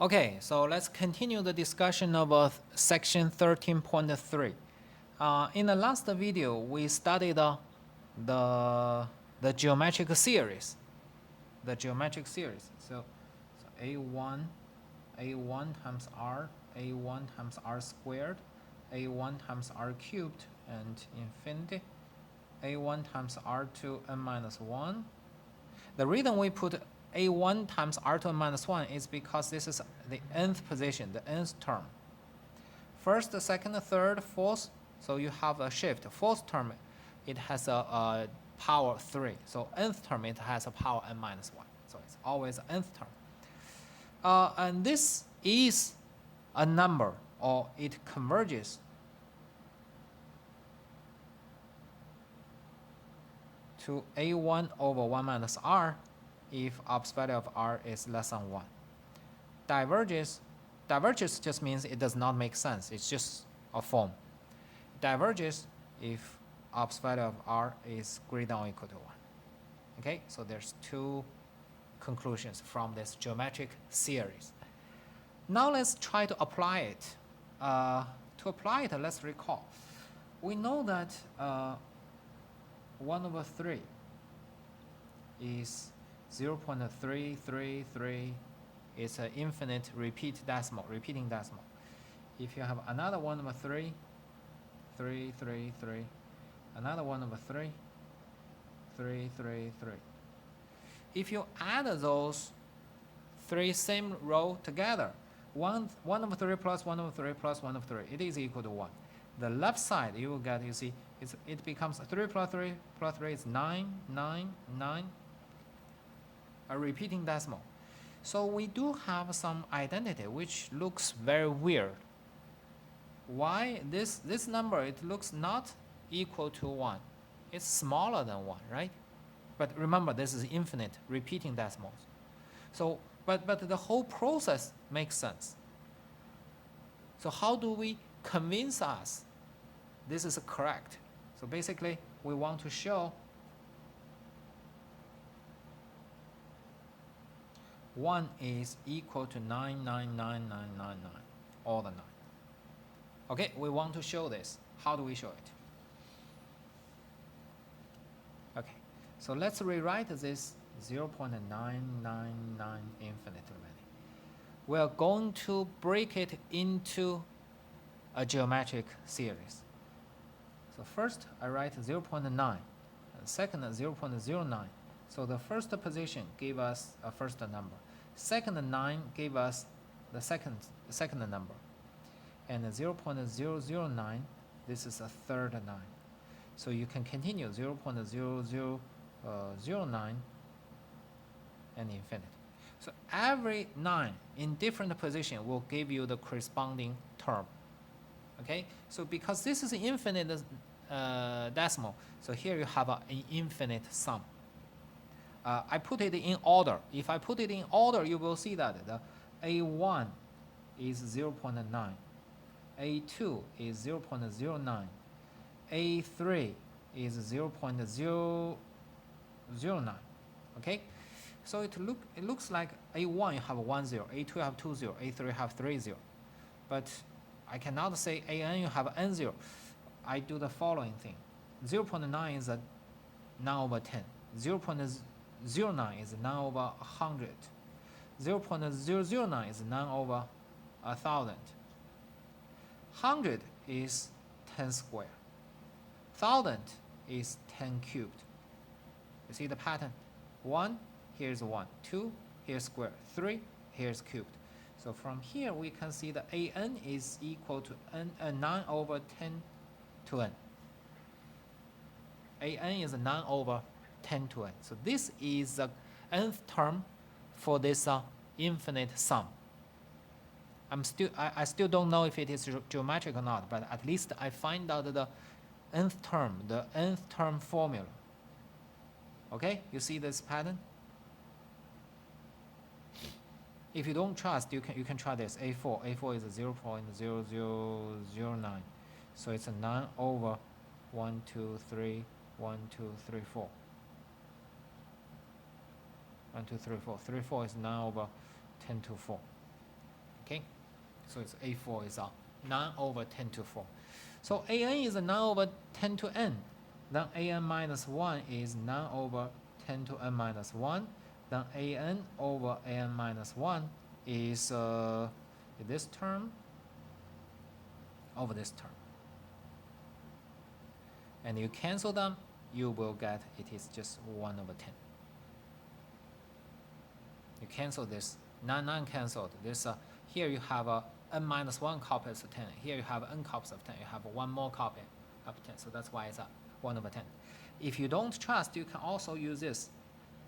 Okay, so let's continue the discussion of section 13.3. In the last video, we studied the geometric series. The geometric series. So a1 times r, a1 times r squared, a1 times r cubed, and infinity, a1 times r to n minus 1. The reason we put a1 times r to n minus 1 is because this is the nth position, the nth term. First, second, third, fourth, so you have a shift. Fourth term, it has a power 3. So nth term, it has a power n minus 1. So it's always nth term. And this is a number, or it converges to a1 over 1 minus r if opposite value of r is less than 1. Diverges just means it does not make sense. It's just a form. Diverges if opposite value of r is greater than or equal to 1. Okay, so there's two conclusions from this geometric series. Now let's try to apply it. To apply it, let's recall. We know that 1 over 3 is 0.333. It's an infinite repeating decimal. If you have another 1 over 3, 3, 3, 3, another 1 over 3, 3, 3, 3. If you add those three same row together, 1 over 3 plus 1 over 3 plus 1 over 3, it is equal to 1. The left side, you will get, you see, it becomes 3 plus 3 plus 3 is 9, 9, 9, a repeating decimal. So we do have some identity which looks very weird. Why this number, it looks not equal to 1. It's smaller than 1, right? But remember, this is infinite repeating decimals. So, but the whole process makes sense. So how do we convince us this is correct? So basically, we want to show 1 is equal to 99999, all the 9. Okay, we want to show this. How do we show it? Okay, so let's rewrite this 0.999 infinitely. We are going to break it into a geometric series. So first, I write 0.9, and second 0.09. So the first position gave us a first number. Second 9 gave us the second number. And 0.009, this is a third 9. So you can continue 0.0009 and infinity. So every 9 in different position will give you the corresponding term. Okay, so because this is an infinite decimal, so here you have an infinite sum. I put it in order. If I put it in order, you will see that the A1 is 0.9, A2 is 0.09, A3 is 0.009. Okay, so it looks like A1 you have 1 0, A2 you have 2 0, A3 you have 3 0. But I cannot say AN you have N 0. I do the following thing. 0.9 is a 9 over 10. 0.09 is 9 over 100. 0.009 is 9 over 1,000. 100 is 10 squared. 1,000 is 10 cubed. You see the pattern? 1, here's 1. 2, here's squared. 3, here's cubed. So from here, we can see that AN is equal to 9 over 10 to n. AN is 9 over 10 to n. So this is the nth term for this infinite sum. I still don't know if it is geometric or not, but at least I find out the nth term formula. Okay, you see this pattern? If you don't trust, you can try this. A4 is 0.0009. So it's a 9 over 1, 2, 3, 1, 2, 3, 4. 1, 2, 3, 4. 3, 4 is 9 over 10 to 4. Okay, so it's A4 is 9 over 10 to 4. So AN is 9 over 10 to n. Then AN minus 1 is 9 over 10 to n minus 1. Then AN over AN minus 1 is this term over this term. And you cancel them, you will get it is just 1 over 10. You cancel this, 9 canceled. This here you have n minus 1 copies of 10. Here you have n copies of 10. You have one more copy of 10. So that's why it's 1 over 10. If you don't trust, you can also use this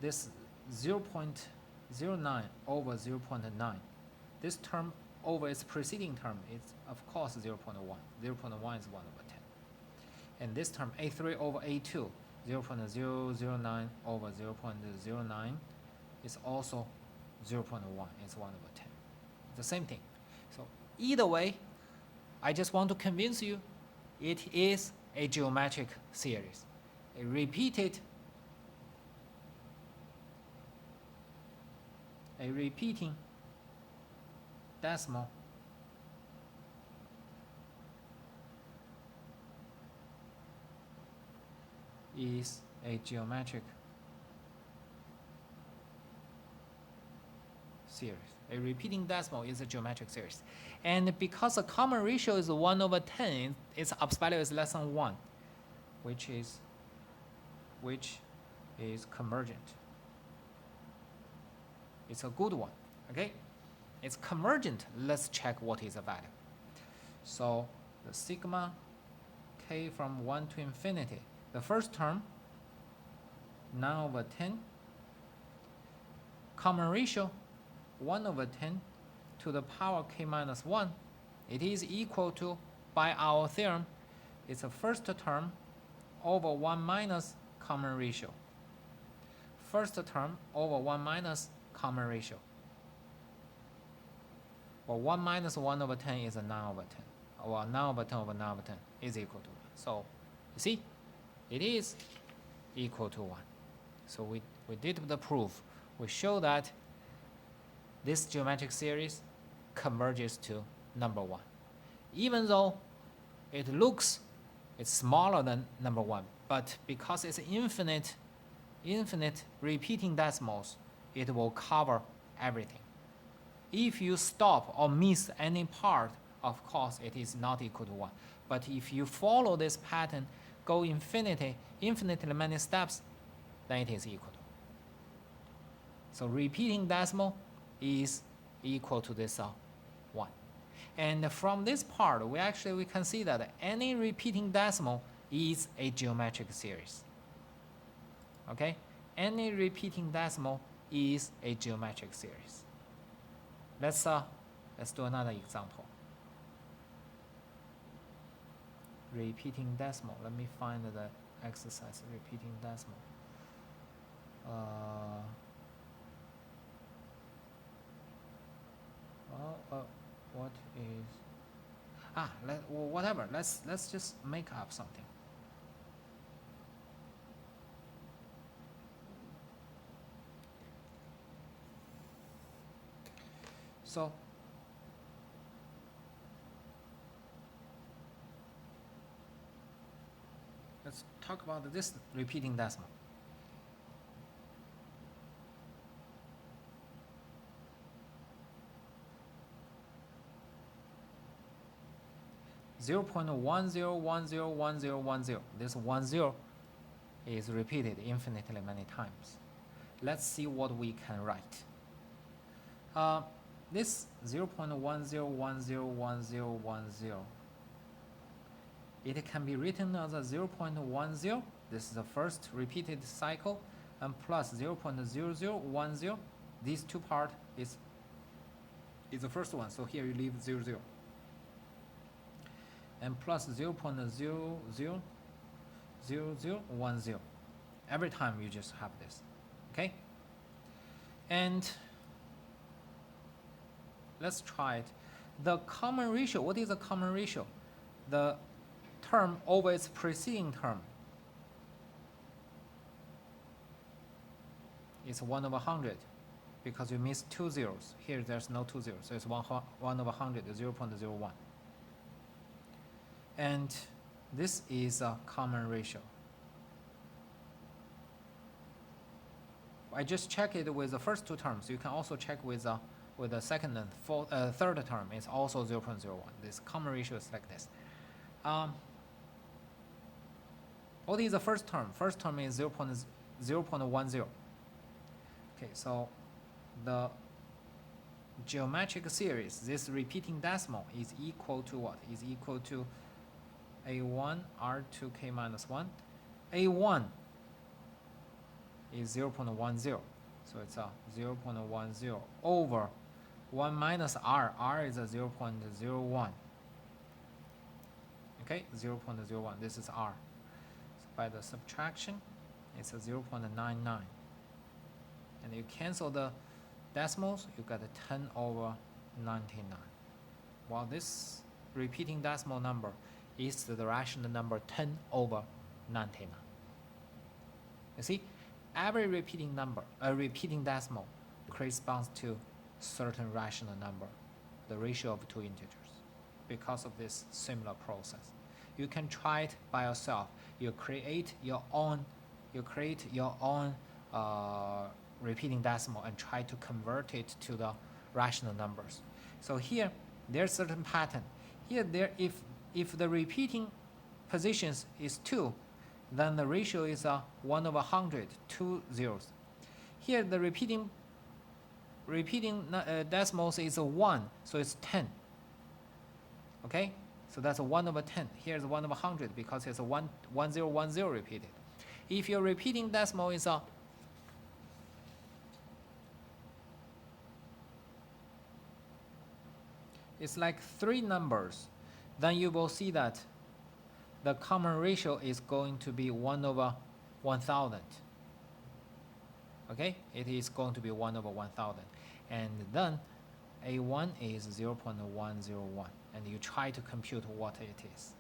0.09 over 0.9. This term over its preceding term is of course 0.1. 0.1 is 1 over 10. And this term A3 over A2, 0.009 over 0.09 is also 0.1, it's 1 over 10. It's the same thing. So either way, I just want to convince you it is a geometric series. A repeating decimal is a geometric series. A repeating decimal is a geometric series. And because the common ratio is 1 over 10, its Ops value is less than 1, which is convergent. It's a good one, okay? It's convergent. Let's check what is the value. So the sigma k from 1 to infinity, the first term, 9 over 10, common ratio, 1 over 10 to the power k minus 1. It is equal to, by our theorem, it's a first term over 1 minus common ratio. First term over 1 minus common ratio. Well, 1 minus 1 over 10 is a 9 over 10. Well, 9 over 10 over 9 over 10 is equal to 1. So, you see, it is equal to 1. So we did the proof. We show that this geometric series converges to number 1. Even though it looks, it's smaller than number 1, but because it's infinite repeating decimals, it will cover everything. If you stop or miss any part, of course, it is not equal to 1. But if you follow this pattern, go infinitely many steps, then it is equal to 1. So repeating decimal is equal to this 1. And from this part, we can see that any repeating decimal is a geometric series. Okay? Any repeating decimal is a geometric series. Let's do another example. Repeating decimal. Let me find the exercise. Repeating decimal. What is? Whatever. Let's just make up something. So let's talk about this repeating decimal. Zero point 10101010. This 10 is repeated infinitely many times. Let's see what we can write. This 0.10101010, it can be written as a 0.10. This is the first repeated cycle, and plus 0.0010. These two parts is the first one. So here you leave 00. And plus 0.000010. Every time you just have this, okay? And let's try it. The common ratio, what is the common ratio? The term over its preceding term is 1 over 100. because you missed 2 zeros. Here there's no 2 zeros, so it's 1 over 100, 0.01. And this is a common ratio. I just check it with the first two terms. You can also check with the second and third term. It's also 0.01. This common ratio is like this. What is the first term? First term is 0.10. Okay, so the geometric series, this repeating decimal, is equal to what? Is equal to A1 R2K minus 1. A1 is 0.10. So it's a 0.10 over 1 minus R. R is a 0.01. Okay, 0.01. This is R. So by the subtraction, it's a 0.99. And you cancel the decimals, you get a 10 over 99. While this repeating decimal number is the rational number 10 over 99. You see, every repeating number, a repeating decimal, corresponds to certain rational number, the ratio of two integers, because of this similar process. You can try it by yourself. You create your own repeating decimal and try to convert it to the rational numbers. So here, there's certain pattern. Here, if the repeating positions is 2, then the ratio is 1 over 100, 2 zeros. Here, the repeating decimals is 1, so it's 10. Okay, so that's a 1 over 10. Here's 1 over 100 because it's a 1010 repeated. If your repeating decimal is it's like 3 numbers, then you will see that the common ratio is going to be 1 over 1000. Okay, it is going to be 1 over 1000. And then A1 is 0.101. And you try to compute what it is.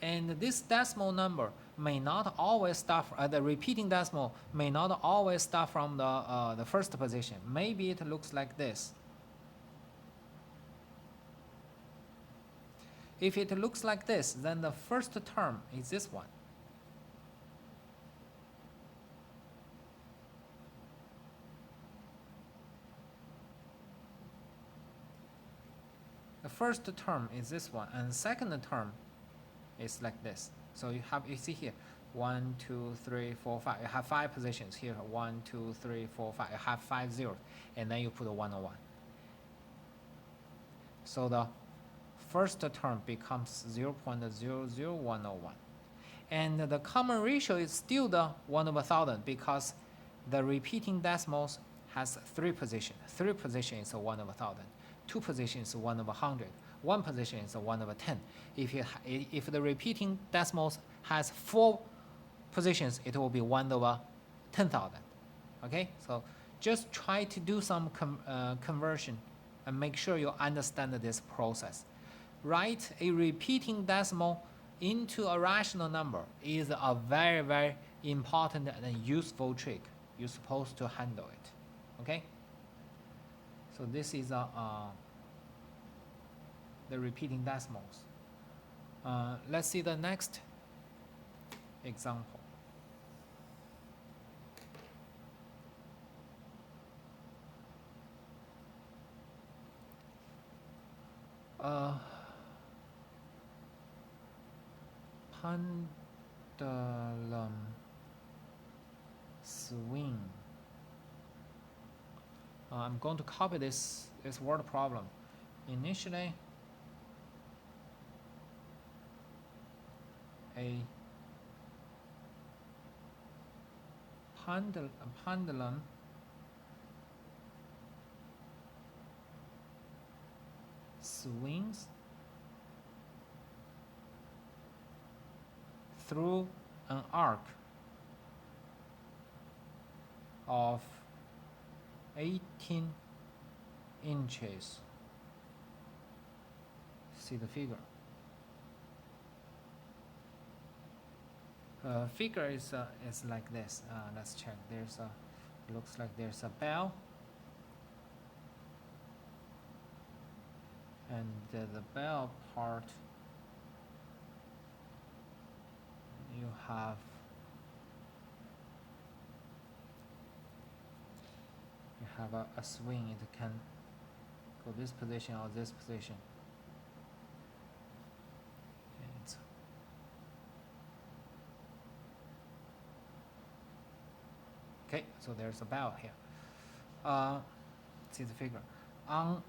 And this decimal number may not always start, the repeating decimal may not always start from the first position. Maybe it looks like this. If it looks like this, then the first term is this one. The first term is this one, and the second term is like this. So you see here, 1, 2, 3, 4, 5. You have 5 positions here. 1, 2, 3, 4, 5. You have 5 zeros, and then you put a 101. So the first term becomes 0.00101. And the common ratio is still the 1 over 1000 because the repeating decimals has 3 positions. 3 positions is a 1 over 1000. 2 positions is 1 over 100. 1 position is a 1 over 10. If the repeating decimals has 4 positions, it will be 1 over 10,000. Okay, so just try to do some conversion and make sure you understand this process. Write a repeating decimal into a rational number is a very, very important and useful trick. You're supposed to handle it. Okay? So this is the repeating decimals. Let's see the next example. Pendulum swing. I'm going to copy this word problem. Initially, a pendulum swings through an arc of 18 inches. See the figure. Figure is like this. Let's check. Looks like there's a bell and the bell part, you have a swing. It can go this position or this position. And okay, so there's a bell here. See the figure. On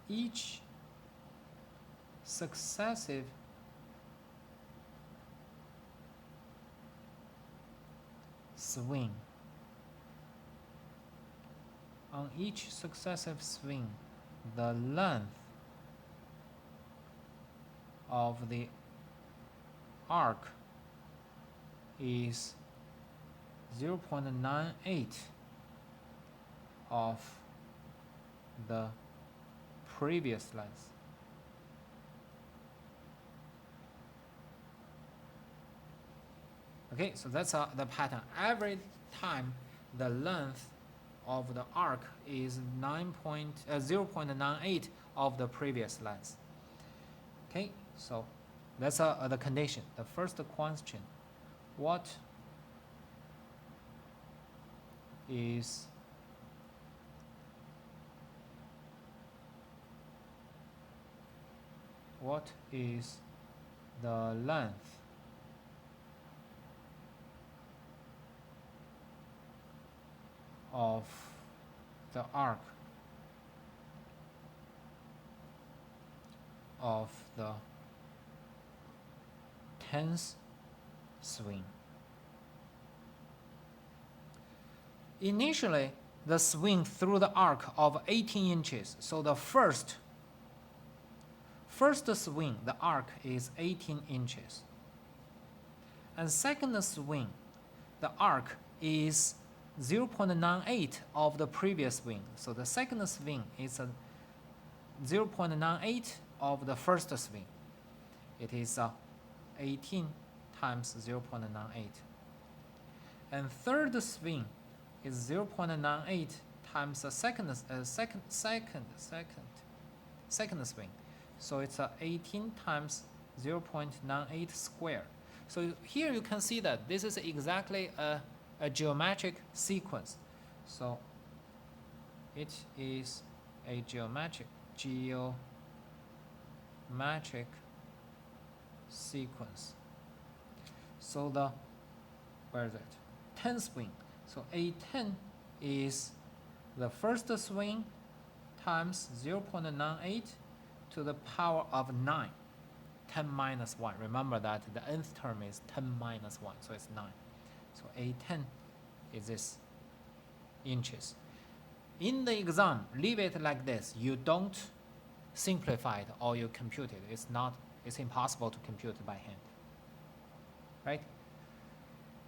each successive swing, the length of the arc is 0.98 of the previous length. Okay, so that's the pattern. Every time the length of the arc is 0.98 of the previous length. Okay, so that's the condition. The first question: what is the length of the arc of the 10th swing? Initially, the swing through the arc of 18 inches. So the first swing, the arc is 18 inches. And second swing, the arc is 0.98 of the previous swing. So the second swing is 0.98 of the first swing. It is 18 times 0.98. And third swing is 0.98 times the second swing. So it's 18 times 0.98 squared. So here you can see that this is exactly a geometric sequence. So it is a geometric sequence. So where is it? 10 swing. So A10 is the first swing times 0.98 to the power of 9. 10 minus 1. Remember that the nth term is 10 minus 1, so it's 9. So A10 is this inches. In the exam, leave it like this. You don't simplify it or you compute it. It's impossible to compute it by hand. Right?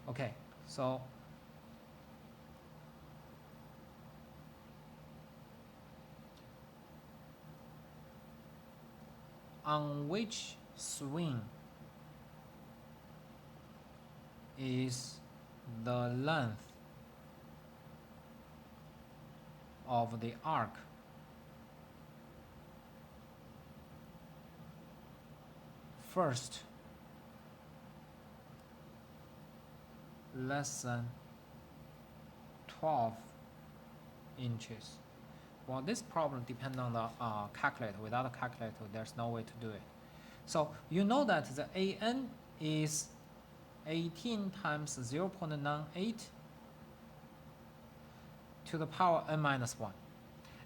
Okay, so on which swing is the length of the arc first less than 12 inches? Well, this problem depends on the calculator. Without a calculator, there's no way to do it. So you know that the AN is 18 times 0.98 to the power n minus 1.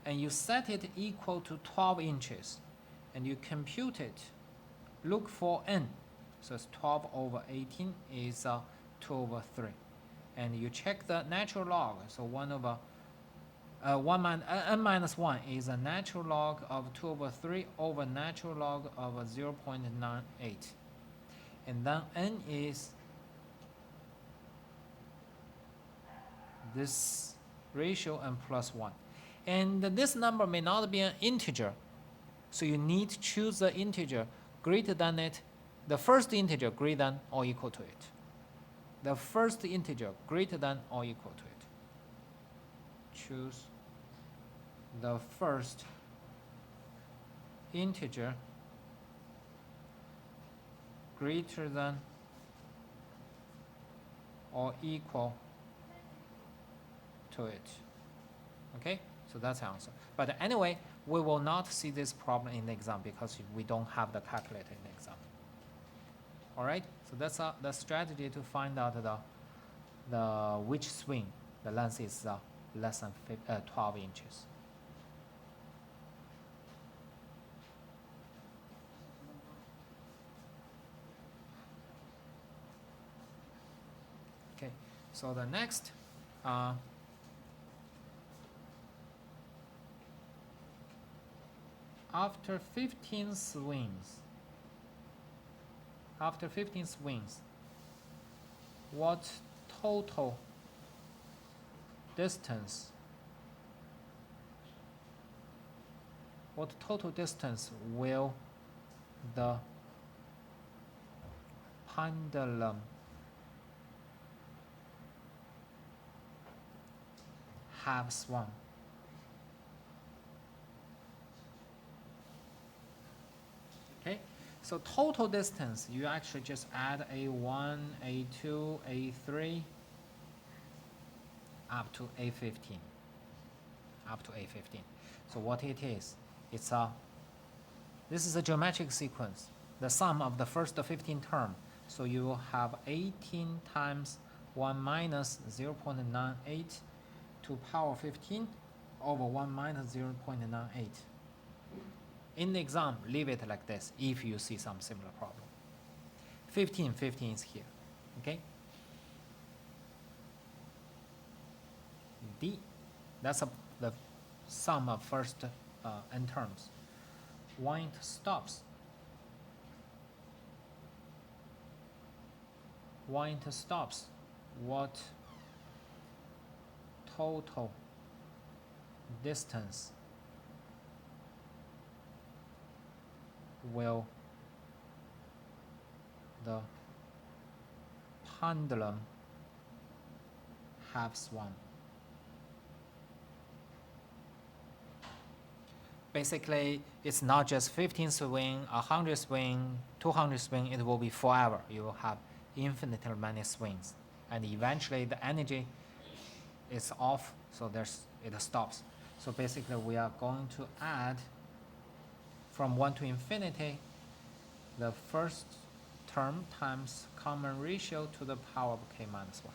And you set it equal to 12 inches. And you compute it. Look for n. So it's 12 over 18 is 2 over 3. And you check the natural log. So 1 over n minus 1 is a natural log of 2 over 3 over natural log of 0.98. And then n is this ratio and plus 1. And this number may not be an integer. So you need to choose the integer greater than it, the first integer greater than or equal to it. The first integer greater than or equal to it. Choose the first integer greater than or equal to it. Okay, so that's the answer. But anyway, we will not see this problem in the exam because we don't have the calculator in the exam. All right, so that's the strategy to find out the which swing the length is less than 12 inches. Okay, so the next after 15 swings, what total distance will the pendulum have swung? Okay, so total distance, you actually just add A1, A2, A3 up to A15. So what it is, this is a geometric sequence, the sum of the first 15 term. So you will have 18 times 1 minus 0.98 to power 15 over 1 minus 0.98. In the exam, leave it like this if you see some similar problem. 15 is here, okay? D, that's the sum of first n terms. When it stops, what total distance will the pendulum have swung? Basically, it's not just 15 swing, 100 swing, 200 swing, it will be forever. You will have infinitely many swings. And eventually the energy is off, so it stops. So basically we are going to add from 1 to infinity the first term times common ratio to the power of k minus 1.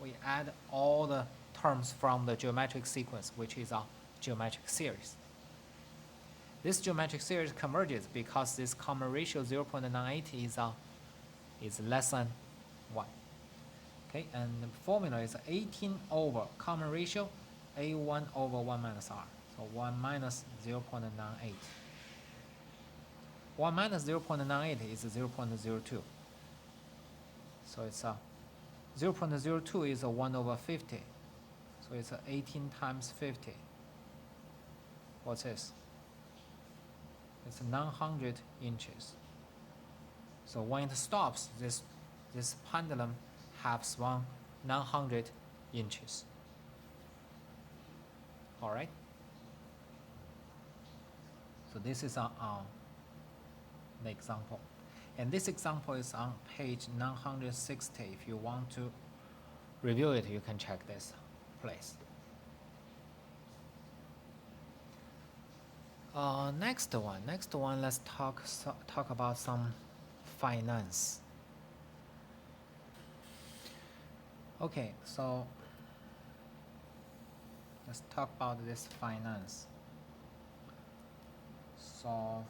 We add all the terms from the geometric sequence, which is a geometric series. This geometric series converges because this common ratio 0.98 is less than 1. Okay, and the formula is 18 over common ratio A1 over 1 minus R. So 1 minus 0.98. 1 minus 0.98 is 0.02. So it's 0.02 is 1 over 50. So it's 18 times 50. What's this? It's 900 inches. So when it stops, this pendulum have swung 900 inches. All right. So this is on the example, and this example is on page 960. If you want to review it, you can check this place. Next one, let's talk about some finance. Okay, so let's talk about this finance. Solve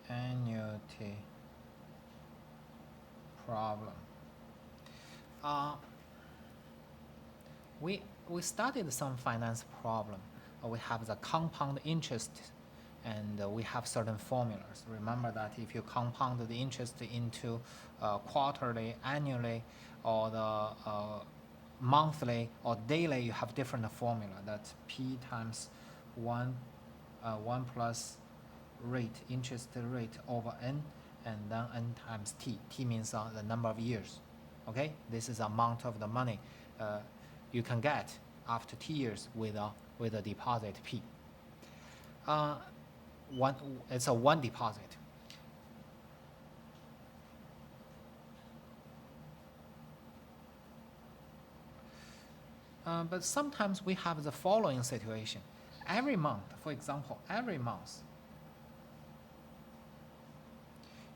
annuity problem. We studied some finance problem. We have the compound interest, and we have certain formulas. Remember that if you compound the interest into quarterly, annually, or the monthly or daily, you have different formula. That's P times 1 plus rate, interest rate over N, and then N times T. T means the number of years. Okay, this is the amount of the money you can get after T years with a deposit P. It's a one deposit. But sometimes we have the following situation. Every month, for example, every month,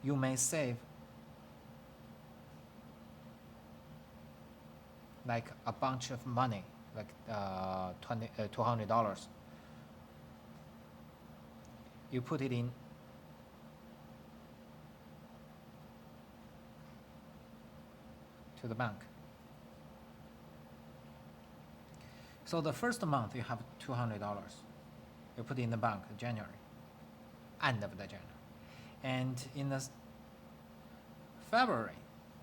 you may save like a bunch of money, like $200. You put it in to the bank. So the first month you have $200. You put it in the bank January, end of the January. And in the February,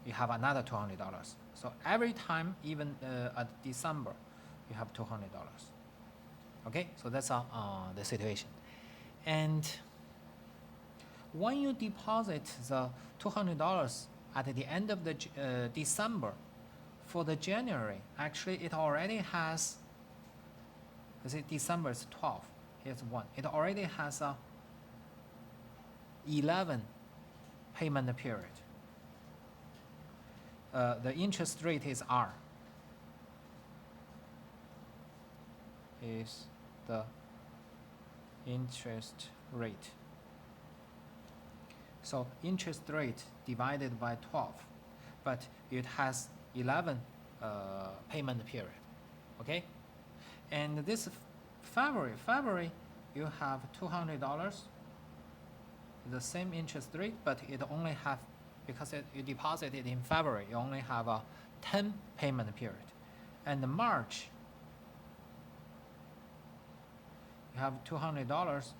you have another $200. So every time, even at December, you have $200. Okay, so that's the situation. And when you deposit the $200 at the end of the December, for the January, actually it already has, you see December is 12, here's 1. It already has a 11 payment period. The interest rate is R. Is the interest rate. So interest rate divided by 12, but it has 11 payment period, okay? And this February, you have $200, the same interest rate, but it only have, because you deposited in February, you only have a 10 payment period. And March, you have $200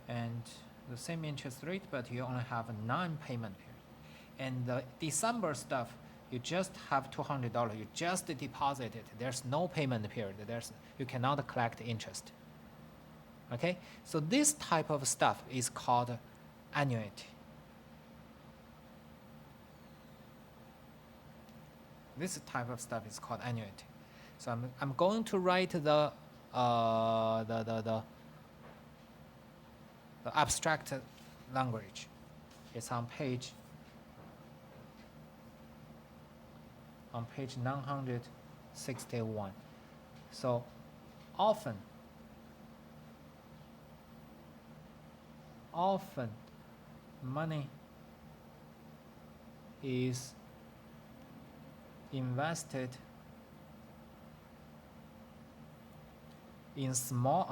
and the same interest rate, but you only have a 9 payment period. And the December stuff, you just have $200. You just deposit it. There's no payment period. You cannot collect interest. Okay? So this type of stuff is called annuity. This type of stuff is called annuity. So I'm going to write the abstract language. It's on page 961. So often money is invested in small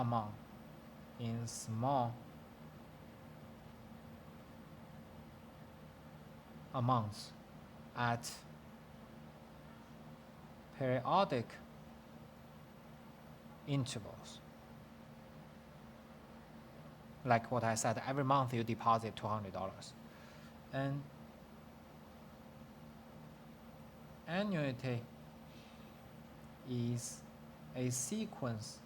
amounts at periodic intervals. Like what I said, every month you deposit $200. And annuity is a sequence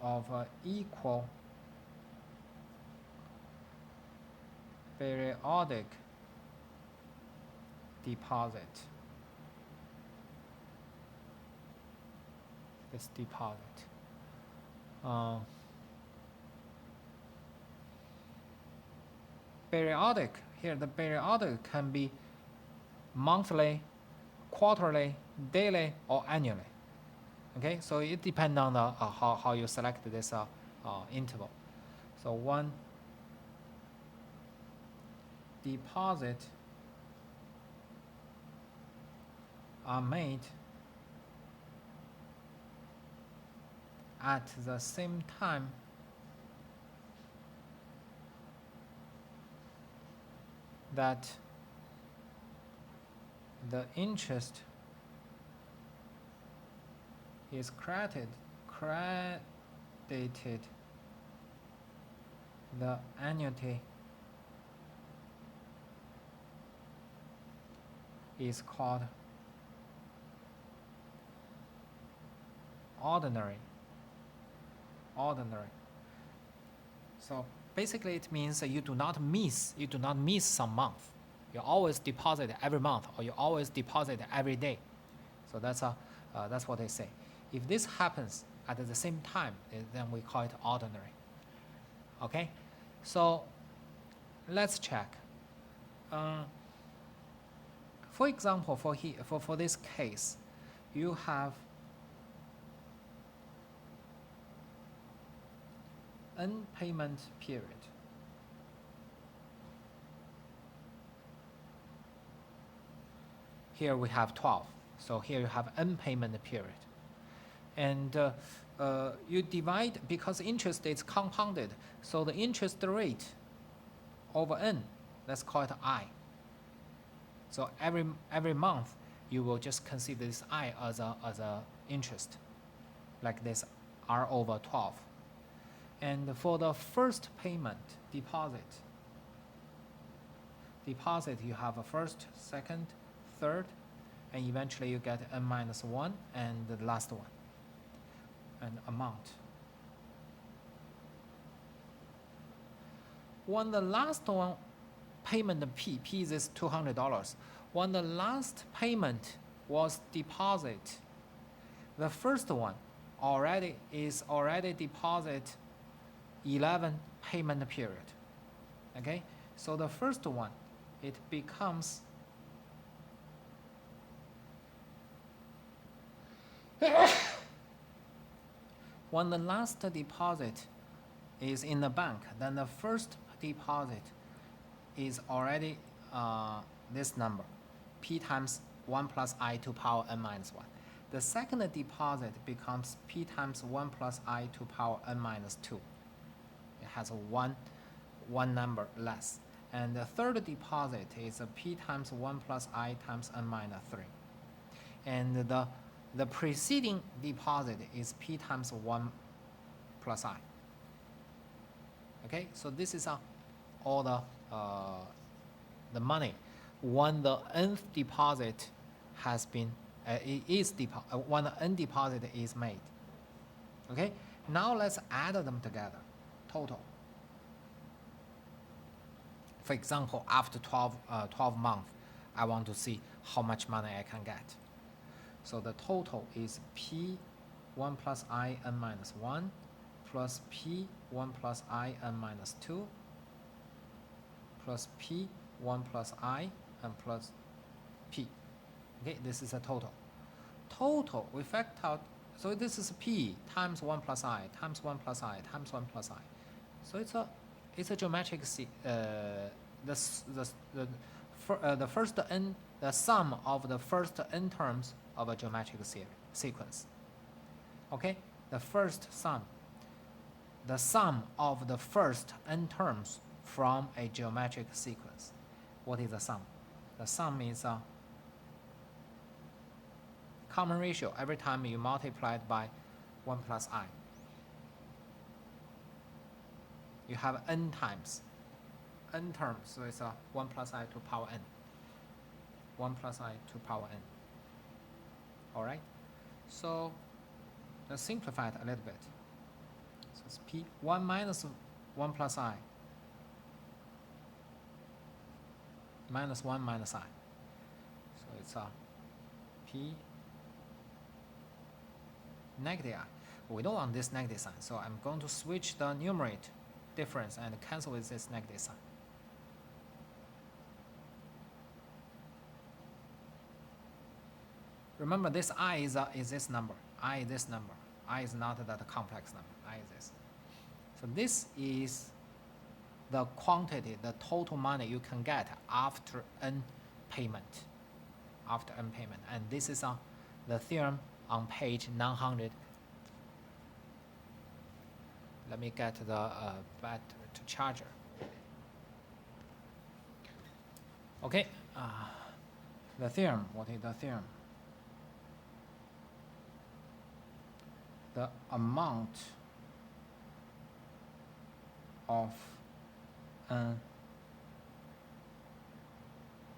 of equal periodic deposit. This deposit. Periodic, here the periodic can be monthly, quarterly, daily, or annually. Okay, so it depends on the, how you select this interval. So one deposit are made at the same time that the interest is credited, the annuity is called ordinary. So basically it means that you do not miss some month. You always deposit every month, or you always deposit every day. So that's what they say. If this happens at the same time, then we call it ordinary. Okay, so let's check. For example, for this case, you have n payment period. Here we have 12. So here you have n payment period. And you divide, because interest is compounded, so the interest rate over n, let's call it I. So every month you will just consider this I as a interest, like this R over 12. And for the first payment, deposit you have a first, second, third, and eventually you get n minus 1 and the last one, and amount. When the last one payment P is this $200. When the last payment was deposit, the first one is already deposit 11 payment period. Okay, so the first one, it becomes when the last deposit is in the bank, then the first deposit is already this number, P times 1 plus I to power n minus 1. The second deposit becomes P times 1 plus I to power n minus 2. It has one number less. And the third deposit is a P times 1 plus I times n minus 3. And the preceding deposit is P times 1 plus I. Okay, so this is all the money when the nth deposit has been when the n deposit is made. Okay, now let's add them together, total. For example, after 12 months, I want to see how much money I can get. So the total is P 1 plus I n minus 1 plus P 1 plus I n minus 2 plus P 1 plus I and plus P. Okay, this is a total. Total, we factor out, so this is P times 1 plus I times 1 plus I times 1 plus I. So it's a geometric the first n, the sum of the first n terms of a geometric sequence. Okay, the sum of the first n terms from a geometric sequence. What is the sum? The sum is a common ratio every time you multiply it by 1 plus I. You have n times, n terms, so it's a 1 plus I to power n. 1 plus I to power n. All right? So let's simplify it a little bit. So it's P 1 minus 1 plus I minus 1 minus I. So it's a P negative I. We don't want this negative sign, so I'm going to switch the numerator difference and cancel with this negative sign. Remember, this I is this number. I is this number. I is not that complex number. I is this. So this is the quantity, the total money you can get after n payment. After n payment. And this is the theorem on page 900. Let me get the battery to charger. Okay. The theorem. What is the theorem? The amount of an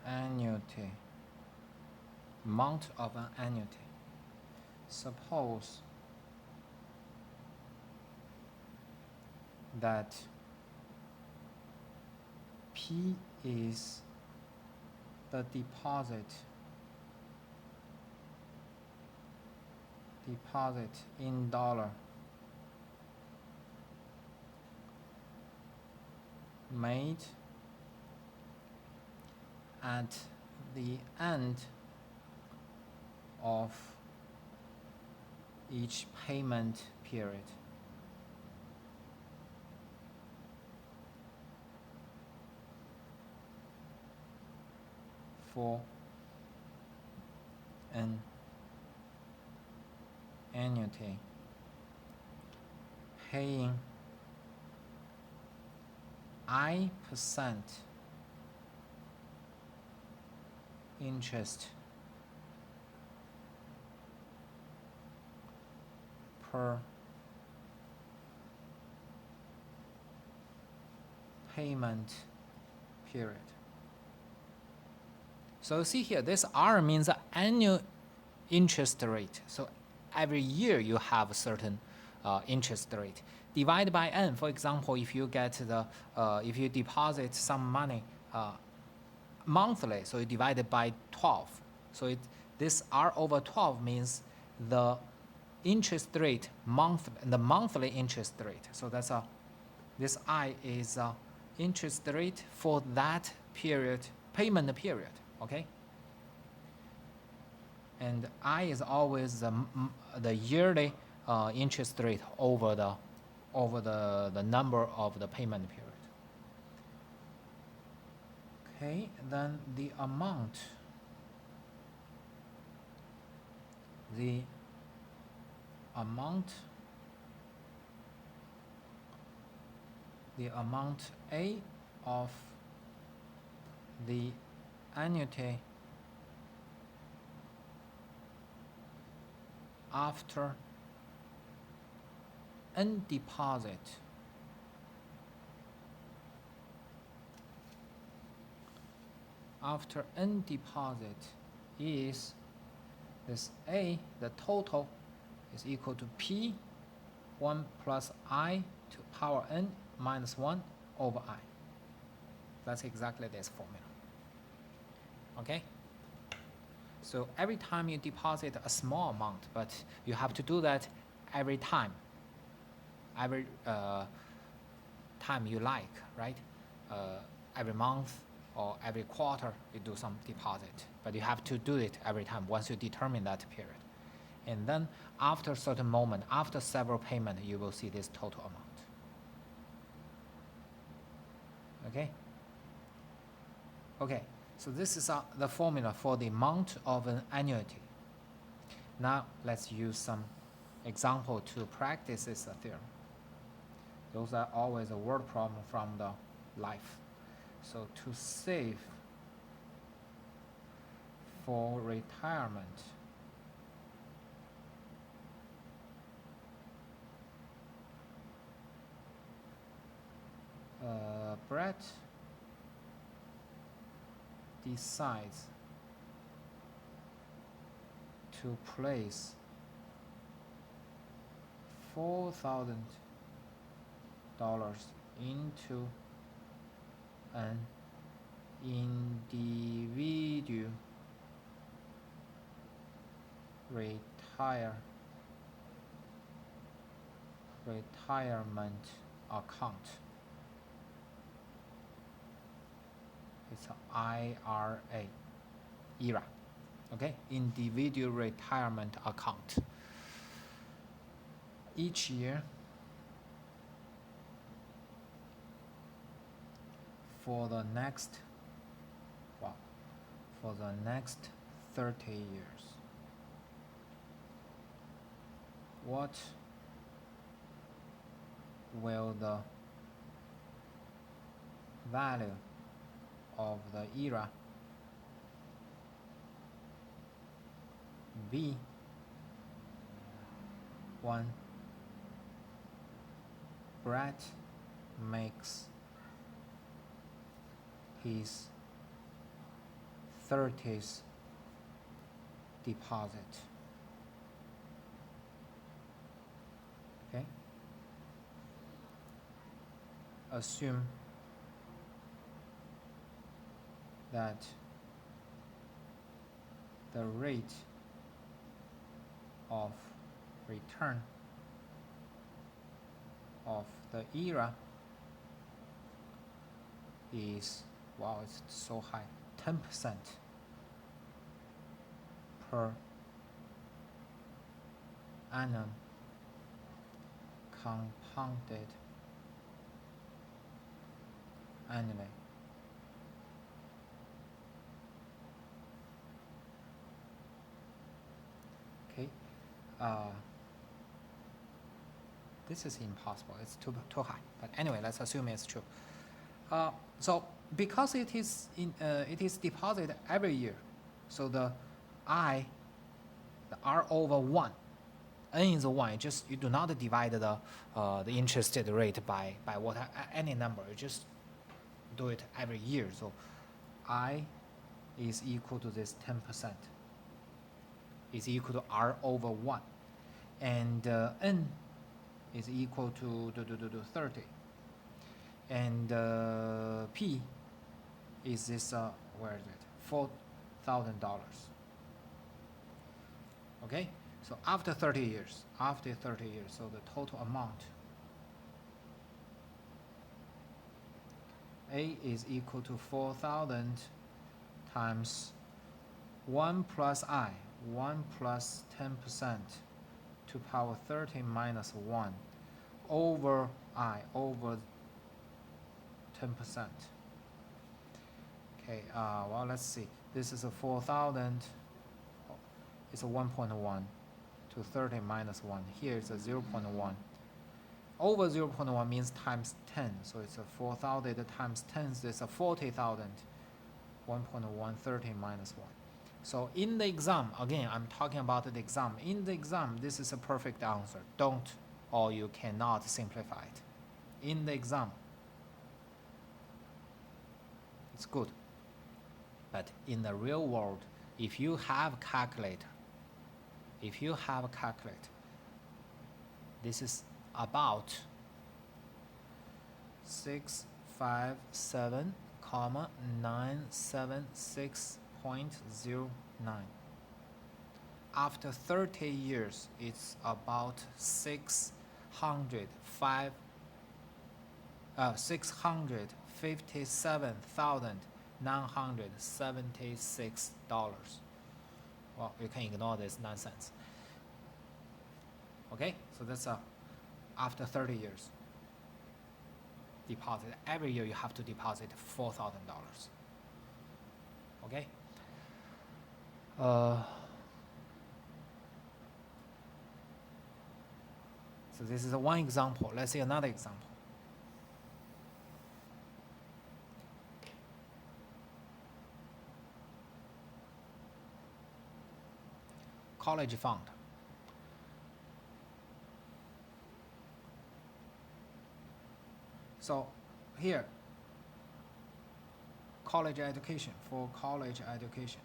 annuity. Amount of an annuity. Suppose that P is the deposit deposit in dollar made at the end of each payment period. For an annuity paying I% interest per payment period. So see here, this R means annual interest rate. So every year you have a certain interest rate. Divided by N, for example, if you get if you deposit some money monthly, so you divide it by 12. So this R over 12 means the interest rate the monthly interest rate. So that's this I is interest rate for that period, payment period, okay? And I is always the yearly interest rate over the number of the payment period. Okay, then the amount A of the annuity after N deposit is this A, the total is equal to P 1 plus I to power N minus 1 over I. That's exactly this formula. Okay? So every time you deposit a small amount, but you have to do that every time. Every time you like, right? Every month or every quarter you do some deposit, but you have to do it every time once you determine that period. And then after a certain moment, after several payments, you will see this total amount. Okay? Okay, so this is the formula for the amount of an annuity. Now let's use some example to practice this theorem. Those are always a word problem from the life. So to save for retirement, Brett decides to place $4,000 into an individual retirement account. It's an IRA, okay? Individual retirement account. Each year for the next 30 years. What will the value of the IRA be when Brett makes his 30th deposit? Okay? Assume that the rate of return of the era is, wow, it's so high, 10% per annum compounded annually. Okay, this is impossible. It's too high. But anyway, let's assume it's true. So because it is deposited every year, so the R over 1, n is 1. You do not divide the interest rate by what any number. You just do it every year. So I is equal to this 10%. Is equal to R over 1, and n is equal to 30, and P is this where is it, $4,000. Okay, so after 30 years, so the total amount A is equal to 4,000 times 1 plus I, 1 plus 10% to power 30 minus 1 over I over 10%. Okay, well, let's see. This is a 4,000. It's a 1.1 to 30 minus 1. Here it's a 0.1. Over 0.1 means times 10. So it's a 4,000 times 10. So it's a 40,000. 1.1, 30 minus 1. So in the exam, again, I'm talking about the exam. In the exam, this is a perfect answer. Don't, or you cannot simplify it. In the exam, it's good. But in the real world, if you have a calculator, this is about 657, 976.09. After 30 years, it's about 657,976 $. Well, you can ignore this nonsense. Okay, so that's after 30 years. Deposit every year, you have to deposit $4,000. Okay. So this is one example. Let's see another example. College fund. So here, college education, for college education.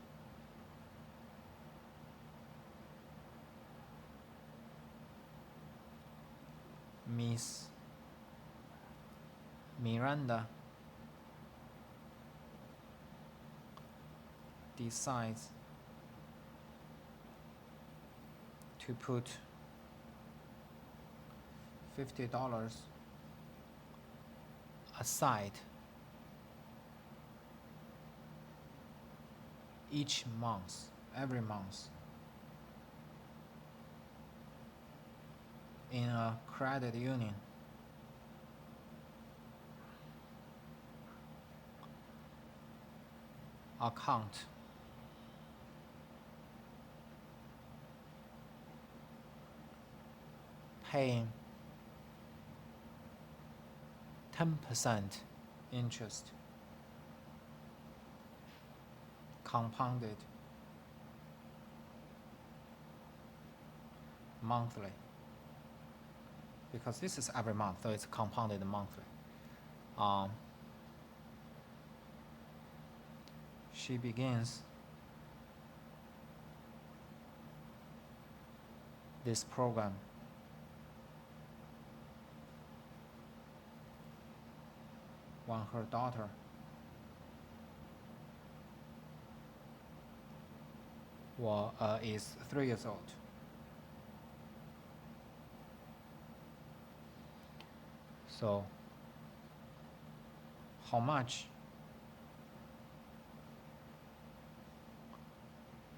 Miss Miranda decides to put $50 aside each month, every month, in a credit union account paying 10% interest compounded monthly, because this is every month, so it's compounded monthly. She begins this program when her daughter is 3 years old. So how much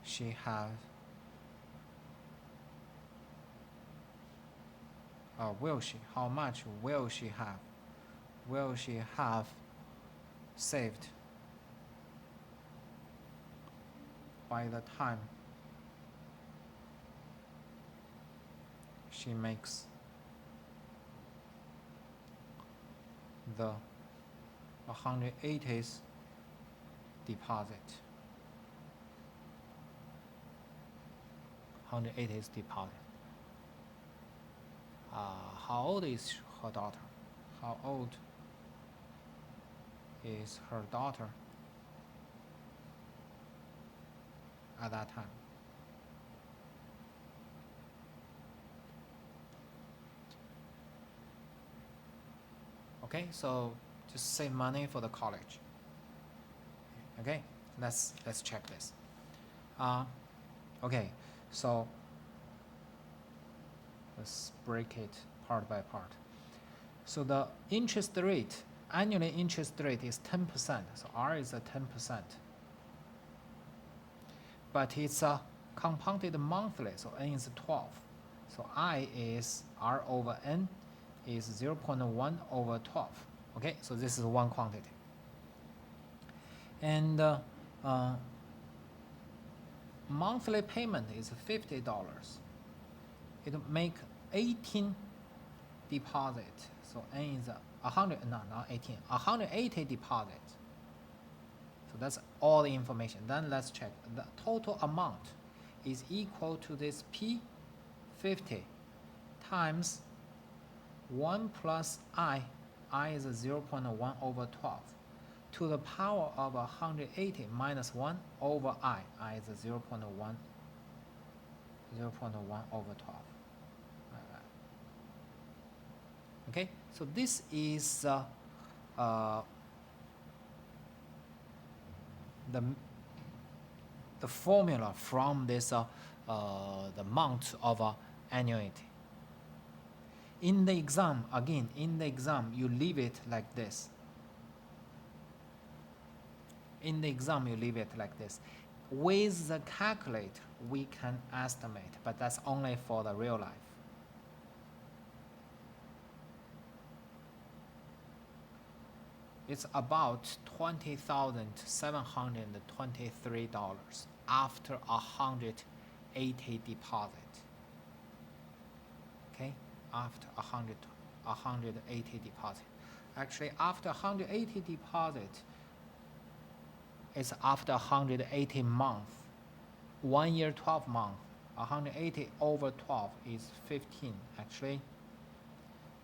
she have, will she, how much will she have saved by the time she makes the 180th deposit. 180th deposit. How old is her daughter? How old is her daughter at that time? Okay, so just save money for the college. Okay, let's check this. Okay, so let's break it part by part. So the interest rate, annually interest rate is 10%. So R is a 10%. But it's compounded monthly, so N is 12. So I is R over N is 0.1 over 12. Okay, so this is one quantity. And monthly payment is $50. It make 18 deposit. So N is 100, no, not 18, 180 deposit. So that's all the information. Then let's check. The total amount is equal to this P50 times 1 plus I is 0.1 over 12, to the power of 180 minus 1 over I is 0.1 over 12. Okay, so this is the formula from this the amount of annuity. In the exam, again, you leave it like this. In the exam, you leave it like this. With the calculator, we can estimate, but that's only for the real life. It's about $20,723 after 180 deposit. Okay, after 180 deposit. Actually, after 180 deposit, it's after 180 month. 1 year, 12 month. 180 over 12 is 15. Actually,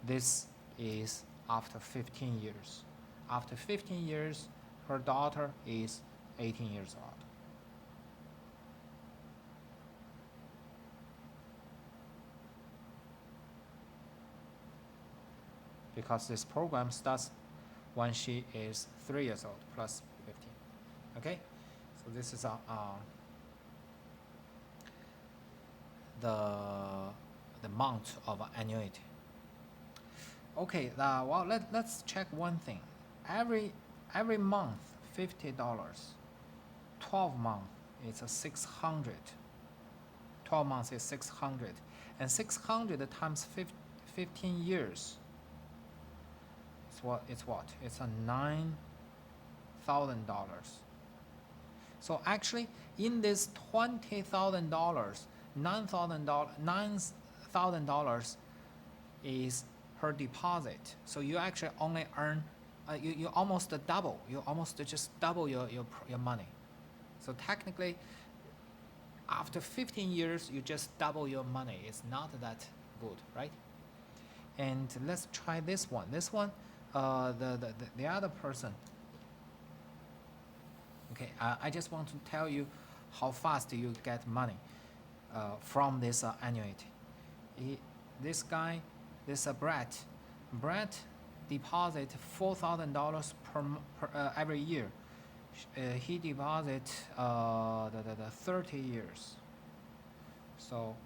this is after 15 years. After 15 years, her daughter is 18 years old. Because this program starts when she is 3 years old plus 15. Okay, so this is the amount of annuity. Okay, well let's check one thing. Every month $50. 12 months is 600. 12 months is 600, and 600 times 15 years. It's what? It's a $9,000. So actually, in this $20,000, $9,000 is her deposit. So you actually only earn, you almost double. You almost just double your money. So technically, after 15 years, you just double your money. It's not that good, right? And let's try this one. This one, the other person. Okay, I just want to tell you how fast you get money from this annuity. This guy, this Brett deposit $4,000 per every year. He deposit the 30 years. So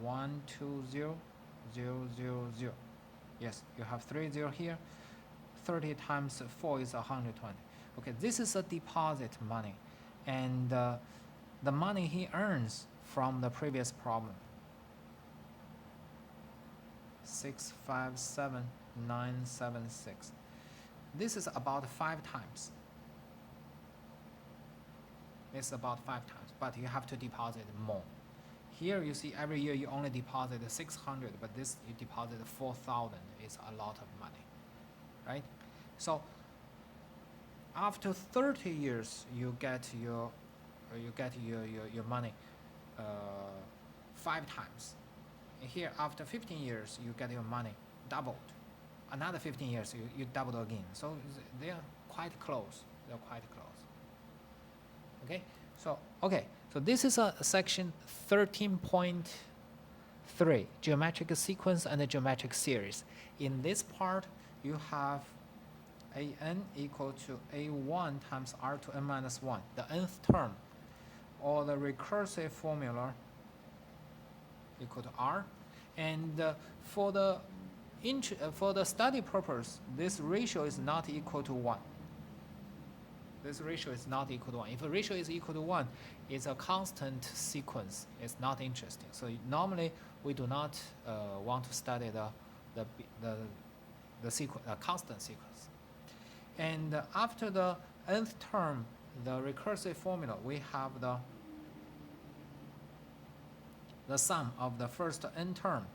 1 2 0 0 0 0. Yes, you have 30 here. 30 times 4 is 120. Okay, this is a deposit money, and the money he earns from the previous problem. 657976. This is about 5 times. It's about 5 times, but you have to deposit more. Here you see every year you only deposit 600, but this you deposit 4,000. It's a lot of money, right? So after 30 years, you get your money 5 times. And here after 15 years, you get your money doubled. Another 15 years, you doubled again. So they are quite close. They're quite close. Okay, so this is a section 13.3, geometric sequence and the geometric series. In this part, you have an equal to a1 times r to n minus 1, the nth term, or the recursive formula equal to r. And for the study purpose, this ratio is not equal to 1. This ratio is not equal to 1. If a ratio is equal to 1, it's a constant sequence. It's not interesting. So normally we do not want to study the sequence, constant sequence. And after the nth term, the recursive formula, we have the sum of the first n term.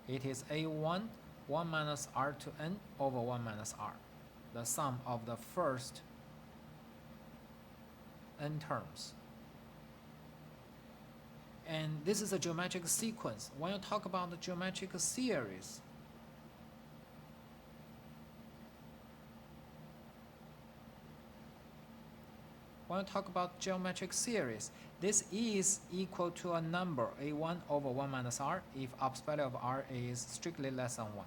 It is a1, 1 minus r to n over 1 minus r. The sum of the first n terms. And this is a geometric sequence. When you talk about the geometric series, this is equal to a number a1 over 1 minus r if ops value of r is strictly less than 1.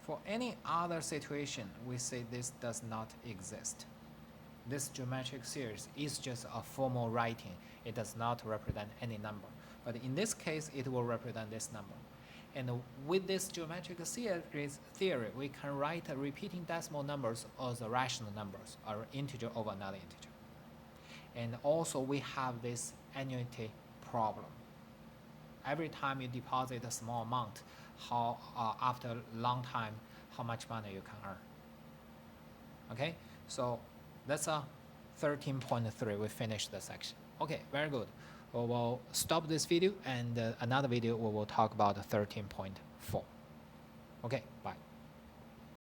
For any other situation, we say this does not exist. This geometric series is just a formal writing. It does not represent any number. But in this case, it will represent this number. And with this geometric series theory, we can write repeating decimal numbers as rational numbers, or integer over another integer. And also, we have this annuity problem. Every time you deposit a small amount, after a long time, how much money you can earn. Okay, so that's a 13.3. We finished the section. Okay, very good. We will stop this video, and another video we will talk about 13.4. Okay, bye.